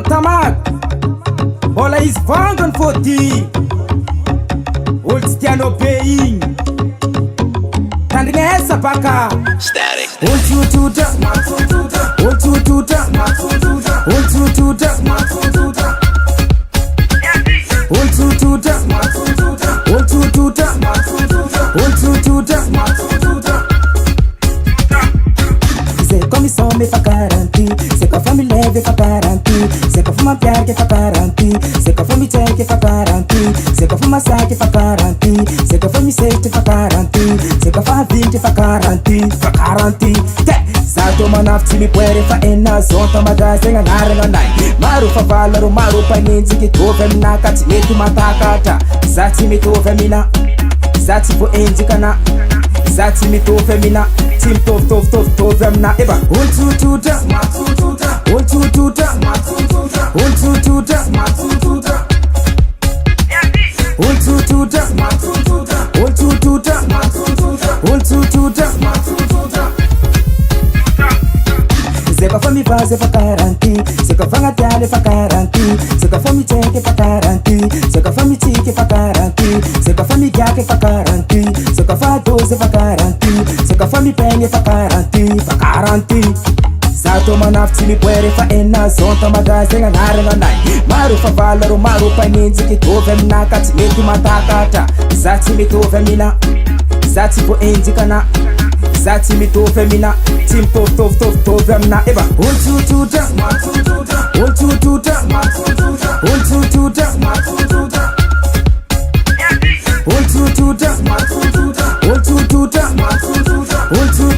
tamag mbola izy vangany fôty olo tsy tianao be igny tandrignesa baka olo tsotsotra olo tsotsotra olo tsotsotra olo tsotsotra olo tsotsotra olo tsotsotra c'est comme ils sont mes garanti c'est quoi famille lève fa garanti c'est quoi ma pierre qui fa garanti c'est quoi famille tech qui fa garanti c'est quoi ma sac qui fa garanti c'est quoi famille safety fa garanti c'est quoi famille qui fa garanti Zato manafti mi puere fa ena zonta magazenga narena nai Maru fa valaro maru pa ninzi ki tove mina kati metu matakata Zati mi tove mina Zati po enzi kana Zati mi tove mina Tim tove mina Eba Untututa Untututa Untututa Untututa Untututa Untututa C'est quoi famille base fa garanti c'est quoi fanga tale fa garanti c'est quoi famille teke fa garanti c'est quoi famille tike fa garanti c'est quoi famille gake fa garanti c'est quoi fa dose fa garanti c'est quoi famille penye fa garanti Zato manafti mi puere fa ena zonta magazenga narena nai Maru fa valaro maru pa ninzi ki tove mina kati metu matakata Zati mi tove mina Zati po enzi kana Zati mi tove mina Tim tove mina Eba Untututa Untututa Untututa Untututa Untututa Untututa